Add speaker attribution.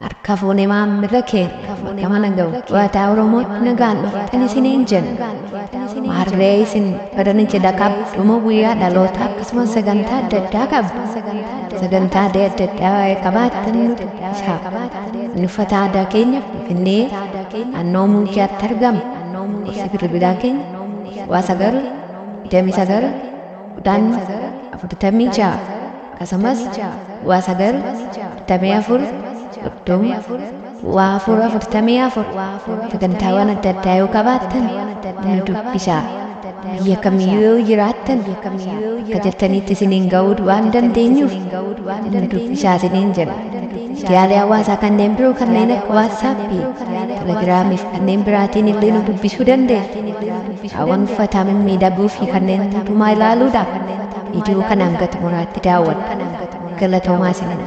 Speaker 1: Arkafuuni maamila kee bakka mana ga'u waataa Oromootti nagaan dhuftan isiniin jenna. Maarree isin badanichi dhaqabduma guyyaa dhalootaa akkasumas sagantaa adda addaa qabdu. Sagantaa adda addaa qabaattan nuti isaa uffata aadaa keenya Finfinnee naannoo Muukiyaatti argama. Gosa bilbilaa keenya waa 9 29 46 akkasumas waa 9 44 sagantaawwan adda addaa yoo qabaattan nu dubbisaa. Biyya kamiyyuu jiraattan akka jettanitti isiniin ga'uu waan dandeenyuuf nu dubbisaa isiniin jenna. Miidiyaalee hawaasaa kanneen biroo kanneen akka waatsaappii, telegiraamii fi kanneen biraatiin illee nu dubbisuu dandeessu. Hawwan uffataa mimmiidhaguu fi kanneen hundumaa ilaaluudhaaf viidiyoo kanaan gad muraatti daawwadha. Galatoomaa isiniin.